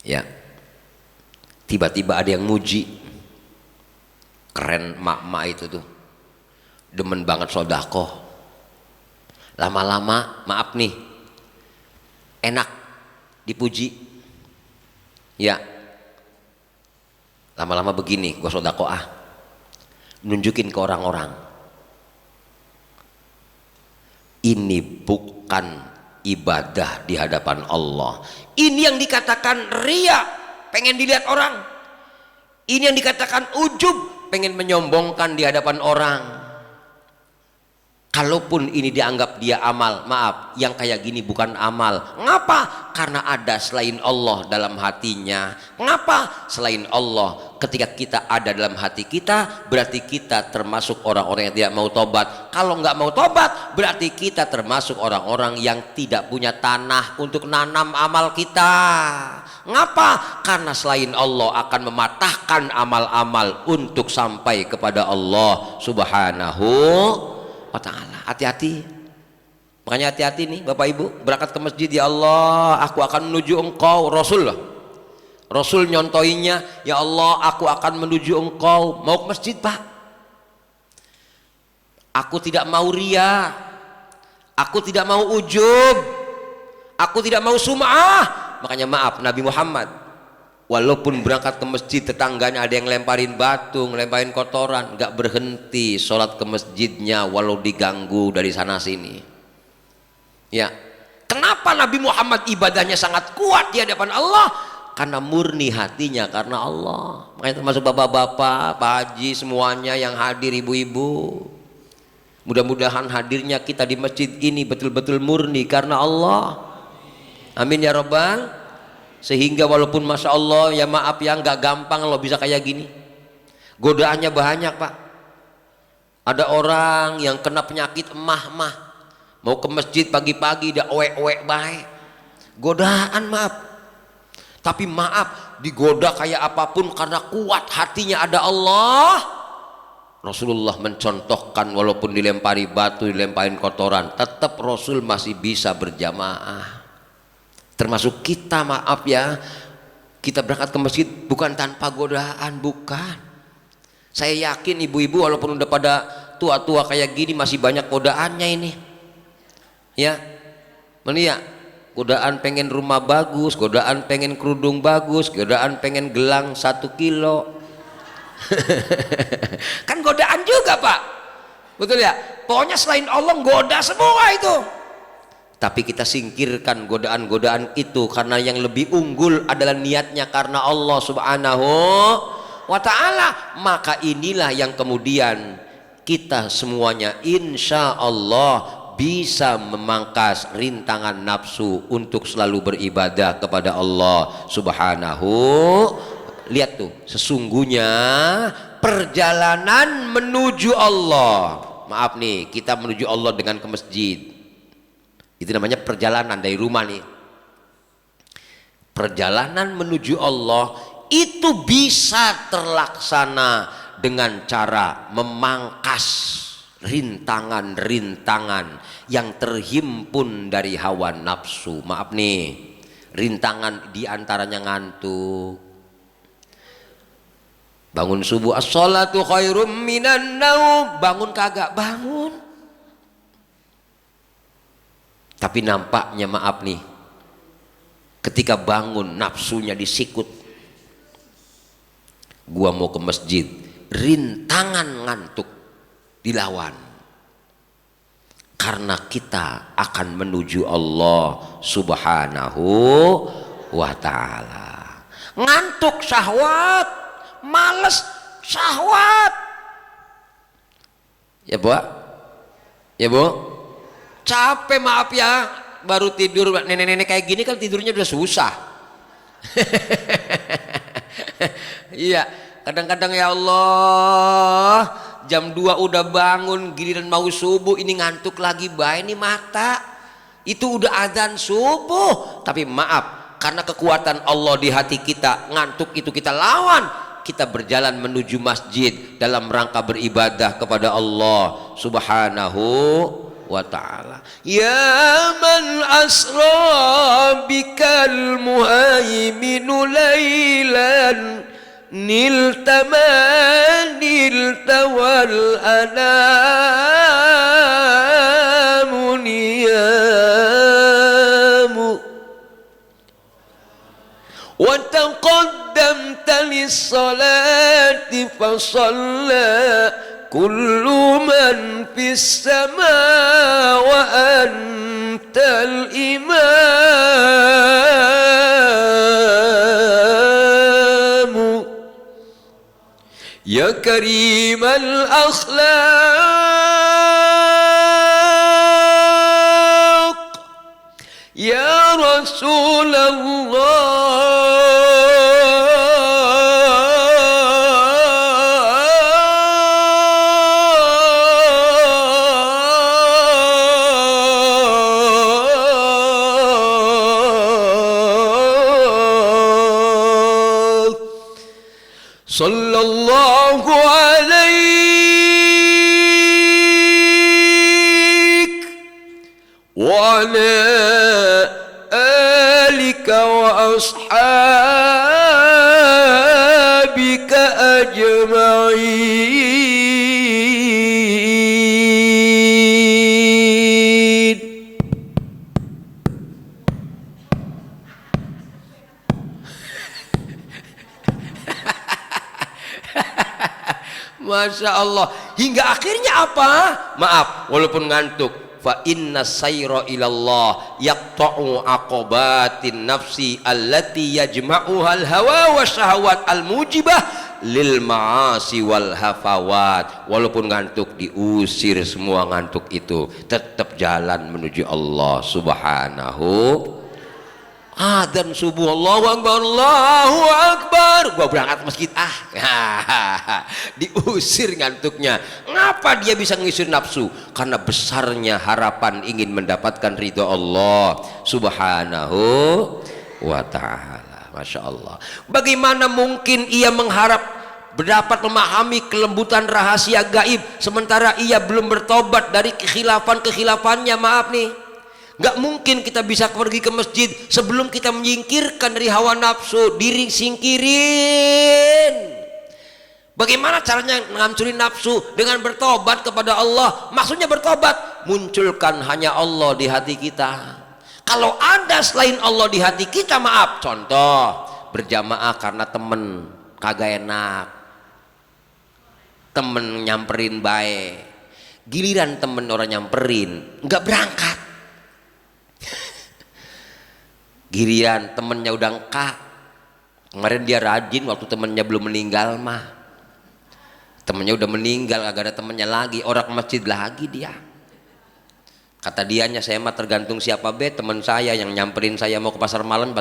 ya, tiba-tiba ada yang muji, keren mak-mak itu tuh, demen banget sodakoh, lama-lama maaf nih enak dipuji ya, lama-lama begini, gua sodakoh nunjukin ke orang-orang, ini bukan ibadah di hadapan Allah. Ini yang dikatakan ria, pengen dilihat orang. Ini yang dikatakan ujub, pengen menyombongkan di hadapan orang. Kalaupun ini dianggap dia amal, maaf, yang kayak gini bukan amal. Ngapa? Karena ada selain Allah dalam hatinya. Ngapa? Selain Allah. Ketika kita ada dalam hati kita, berarti kita termasuk orang-orang yang tidak mau tobat. Kalau nggak mau tobat, berarti kita termasuk orang-orang yang tidak punya tanah untuk nanam amal kita. Ngapa? Karena selain Allah akan mematahkan amal-amal untuk sampai kepada Allah Subhanahu wa ta'ala. Hati-hati. Makanya hati-hati nih Bapak Ibu, berangkat ke masjid, ya Allah aku akan menuju engkau. Rasul nyontoinya, ya Allah aku akan menuju engkau. Mau ke masjid Pak, aku tidak mau ria, aku tidak mau ujub, aku tidak mau sum'ah. Makanya maaf, Nabi Muhammad walaupun berangkat ke masjid, tetangganya ada yang lemparin batu, ngelemparin kotoran, gak berhenti sholat ke masjidnya walau diganggu dari sana sini. Ya, kenapa Nabi Muhammad ibadahnya sangat kuat di hadapan Allah? Karena murni hatinya karena Allah. Makanya termasuk bapak-bapak, Pak Haji, semuanya yang hadir, ibu-ibu, mudah-mudahan hadirnya kita di masjid ini betul-betul murni karena Allah. Amin ya Rabbal. Sehingga walaupun Masya Allah, ya maaf ya, nggak gampang lo bisa kayak gini. Godaannya banyak Pak. Ada orang yang kena penyakit emah-emah, mau ke masjid pagi-pagi dah owek-owek baik. Godaan maaf. Tapi maaf, digoda kayak apapun karena kuat hatinya ada Allah. Rasulullah mencontohkan walaupun dilempari batu, dilemparin kotoran, tetap Rasul masih bisa berjamaah. Termasuk kita, maaf ya, kita berangkat ke masjid bukan tanpa godaan, bukan. Saya yakin ibu-ibu walaupun udah pada tua-tua kayak gini masih banyak godaannya ini. Ya, mana ya? Godaan pengen rumah bagus, godaan pengen kerudung bagus, godaan pengen gelang 1 kilo. Kan godaan juga Pak, betul ya? Pokoknya selain Allah goda semua itu. Tapi kita singkirkan godaan-godaan itu karena yang lebih unggul adalah niatnya karena Allah Subhanahu wa ta'ala. Maka inilah yang kemudian kita semuanya insya Allah bisa memangkas rintangan nafsu untuk selalu beribadah kepada Allah Subhanahu. Lihat tuh, sesungguhnya perjalanan menuju Allah, maaf nih, kita menuju Allah dengan ke masjid, itu namanya perjalanan dari rumah nih. Perjalanan menuju Allah itu bisa terlaksana dengan cara memangkas rintangan-rintangan yang terhimpun dari hawa nafsu. Maaf nih, rintangan diantaranya ngantuk. Bangun subuh, as-salatu khairum minan naum, bangun kagak bangun. Tapi nampaknya maaf nih, ketika bangun nafsunya disikut. Gua mau ke masjid, rintangan ngantuk dilawan. Karena kita akan menuju Allah Subhanahu wa ta'ala. Ngantuk syahwat, males syahwat. Ya Bu? Ya Bu? Capek maaf ya, baru tidur nenek-nenek kayak gini kan tidurnya udah susah. Iya, kadang-kadang ya Allah, jam 2 udah bangun, giliran mau subuh ini ngantuk lagi, baik nih mata. Itu udah adzan subuh. Tapi maaf, karena kekuatan Allah di hati kita, ngantuk itu kita lawan. Kita berjalan menuju masjid dalam rangka beribadah kepada Allah Subhanahu wa ta'ala. Ya man asra bikal muhaiminu laylan niltamanil tawal anamu niyamu wa taqaddamta lis-salati fasalla kullu man fis sama wa antal imamu. كريم الأخلاق يا رسول الله صلى الله عليك وعلى آلك وأصحابك أجمعين. Masya Allah, hingga akhirnya apa? Maaf, walaupun ngantuk. Fa inna sayra ilallah yaqta'u aqobatin nafsi allati yajma'uhal hawa wa syahawat al mujibah lil ma'asi wal hafawat. Walaupun ngantuk, diusir semua ngantuk itu, tetap jalan menuju Allah subhanahu. Adzan subuh, Allahu Akbar, Allahu Akbar, gua berangkat masjid, diusir ngantuknya. Ngapa dia bisa ngusir nafsu? Karena besarnya harapan ingin mendapatkan ridho Allah subhanahu wa ta'ala. Masya Allah. Bagaimana mungkin ia mengharap dapat memahami kelembutan rahasia gaib sementara ia belum bertobat dari kekhilafan-kekhilafannya? Maaf nih, nggak mungkin kita bisa pergi ke masjid sebelum kita menyingkirkan dari hawa nafsu. Diri singkirin. Bagaimana caranya ngancurin nafsu? Dengan bertobat kepada Allah. Maksudnya bertobat, munculkan hanya Allah di hati kita. Kalau ada selain Allah di hati kita, maaf, contoh berjamaah karena temen kagak enak, temen nyamperin baik, giliran temen orang nyamperin nggak berangkat. Giliran temennya udah engkak, kemarin dia rajin waktu temennya belum meninggal mah, temennya udah meninggal agak ada temennya lagi, orang ke masjid lagi dia. Kata dianya, saya mah tergantung siapa be, temen saya yang nyamperin saya mau ke pasar malam,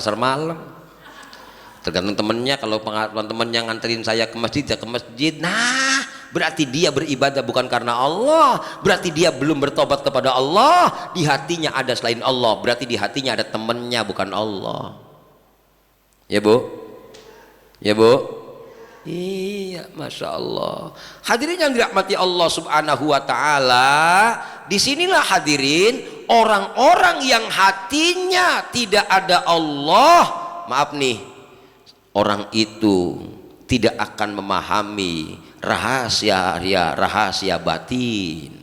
tergantung temennya. Kalau temennya nganterin saya ke masjid, ya ke masjid. Nah, berarti dia beribadah bukan karena Allah, berarti dia belum bertobat kepada Allah. Di hatinya ada selain Allah, berarti di hatinya ada temennya bukan Allah. Ya bu, ya bu. Iya, Masya Allah. Hadirin yang dirahmati Allah subhanahu wa ta'ala, disinilah hadirin orang-orang yang hatinya tidak ada Allah. Maaf nih, orang itu tidak akan memahami rahasia batin.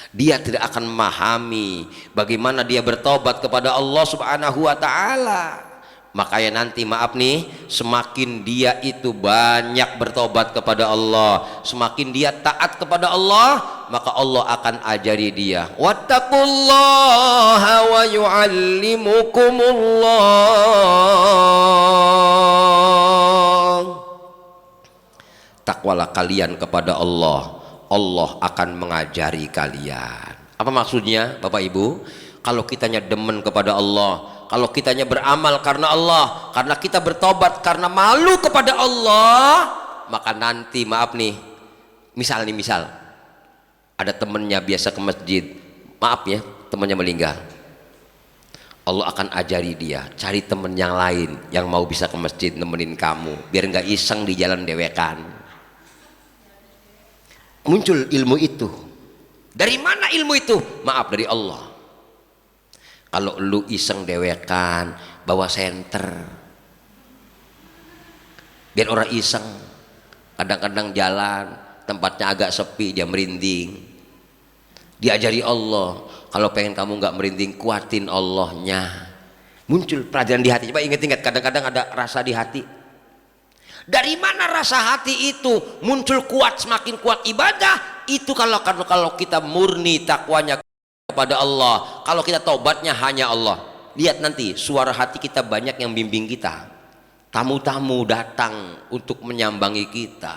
Dia tidak akan memahami bagaimana dia bertobat kepada Allah subhanahu wa ta'ala. Makanya nanti, maaf nih, semakin dia itu banyak bertobat kepada Allah, semakin dia taat kepada Allah, maka Allah akan ajari dia. Wattaqullaha wa yu'allimukumullah. Takwalah kalian kepada Allah, Allah akan mengajari kalian. Apa maksudnya Bapak Ibu? Kalau kitanya demen kepada Allah, kalau kitanya beramal karena Allah, karena kita bertobat karena malu kepada Allah, maka nanti, maaf nih, misal ada temennya biasa ke masjid, maaf ya, temennya meninggal, Allah akan ajari dia, cari temen yang lain yang mau bisa ke masjid nemenin kamu, biar nggak iseng di jalan dewekan. Muncul ilmu itu. Dari mana ilmu itu? Maaf, dari Allah. Kalau lu iseng dewekan, bawa senter, biar orang iseng. Kadang-kadang jalan tempatnya agak sepi, dia merinding, diajari Allah. Kalau pengen kamu nggak merinding, kuatin Allahnya. Muncul pelajaran di hati. Coba ingat-ingat, kadang-kadang ada rasa di hati. Dari mana rasa hati itu muncul kuat? Semakin kuat ibadah itu kalau kita murni takwanya kepada Allah, kalau kita tobatnya hanya Allah. Lihat nanti suara hati kita banyak yang bimbing kita, tamu-tamu datang untuk menyambangi kita.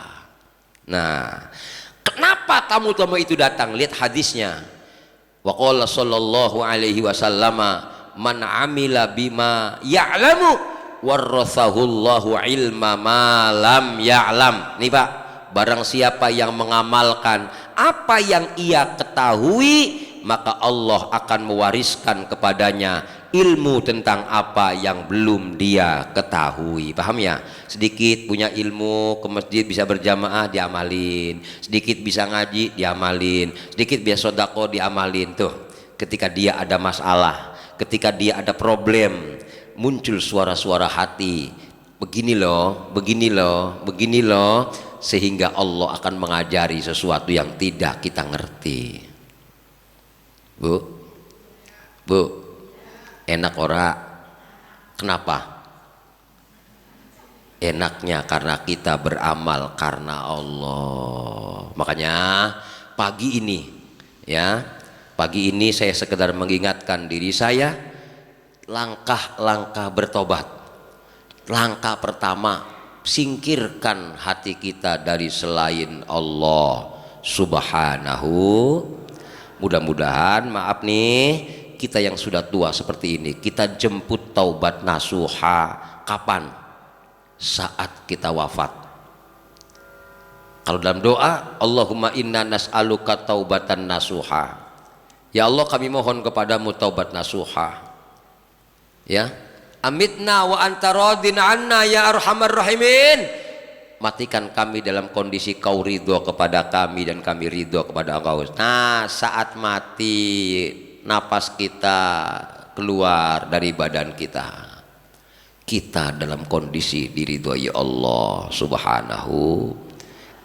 Nah, kenapa tamu-tamu itu datang? Lihat hadisnya. Wa qala sallallahu alaihi wasallam, man amila bima ya'lamu warathahullahu ilma ma lam ya'lam. Nih Pak, barang siapa yang mengamalkan apa yang ia ketahui, maka Allah akan mewariskan kepadanya ilmu tentang apa yang belum dia ketahui. Paham ya? Sedikit punya ilmu, ke masjid bisa berjamaah diamalin, sedikit bisa ngaji diamalin, sedikit bisa sodako diamalin. Tuh, ketika dia ada masalah, ketika dia ada problem, muncul suara-suara hati, begini loh, begini loh, begini loh, sehingga Allah akan mengajari sesuatu yang tidak kita ngerti. Bu, bu, enak ora? Kenapa? Enaknya karena kita beramal karena Allah. Makanya pagi ini, ya, pagi ini saya sekedar mengingatkan diri saya, langkah-langkah bertobat. Langkah pertama, singkirkan hati kita dari selain Allah Subhanahu. Mudah-mudahan, maaf nih, kita yang sudah tua seperti ini, kita jemput taubat nasuha. Kapan? Saat kita wafat. Kalau dalam doa, Allahumma inna nas'aluka taubatan nasuha. Ya Allah, kami mohon kepadamu taubat nasuha. Ya, amitna wa anta radin anna ya arhamar rahimin. Matikan kami dalam kondisi kau ridho kepada kami dan kami ridho kepada engkau. Nah, saat mati, napas kita keluar dari badan kita, kita dalam kondisi diridhoi Allah Subhanahu.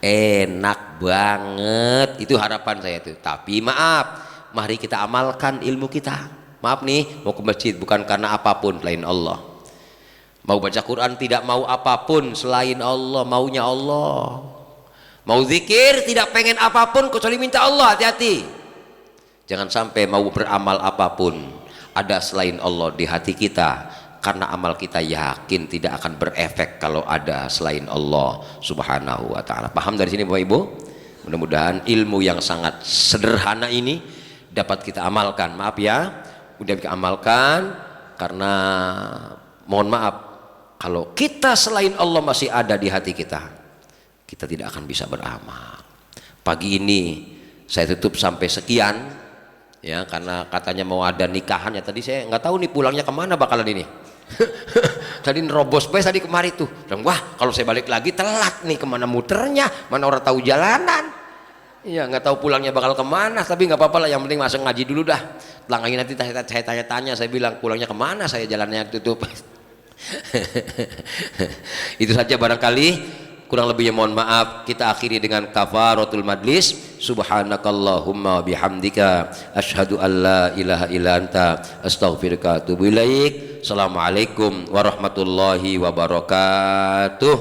Enak banget, itu harapan saya itu. Tapi maaf, mari kita amalkan ilmu kita. Maaf nih, mau ke masjid bukan karena apapun selain Allah. Mau baca Quran tidak mau apapun selain Allah, maunya Allah. Mau zikir tidak pengen apapun kecuali minta Allah, hati-hati. Jangan sampai mau beramal apapun ada selain Allah di hati kita, karena amal kita yakin tidak akan berefek kalau ada selain Allah Subhanahu wa ta'ala. Paham dari sini Bapak Ibu? Mudah-mudahan ilmu yang sangat sederhana ini dapat kita amalkan. Maaf ya, udah kita amalkan, karena mohon maaf, kalau kita selain Allah masih ada di hati kita, kita tidak akan bisa beramal. Pagi ini saya tutup sampai sekian, ya, karena katanya mau ada nikahan ya. Tadi saya nggak tahu nih pulangnya kemana bakalan ini. Tadi nerobos bae tadi kemari tuh. Dan wah, kalau saya balik lagi telat nih, kemana muternya, mana orang tahu jalanan. Iya, nggak tahu pulangnya bakal kemana, tapi nggak apa-apa lah, yang penting masuk ngaji dulu dah. Setelah ngaji nanti saya tanya-tanya, saya bilang pulangnya kemana, saya jalannya tutup. Itu saja barangkali, kurang lebihnya mohon maaf. Kita akhiri dengan kafaratul majlis. Subhanakallahumma bihamdika asyhadu an la ilaha illa anta astaghfiruka wa atubu ilaik. Assalamualaikum warahmatullahi wabarakatuh.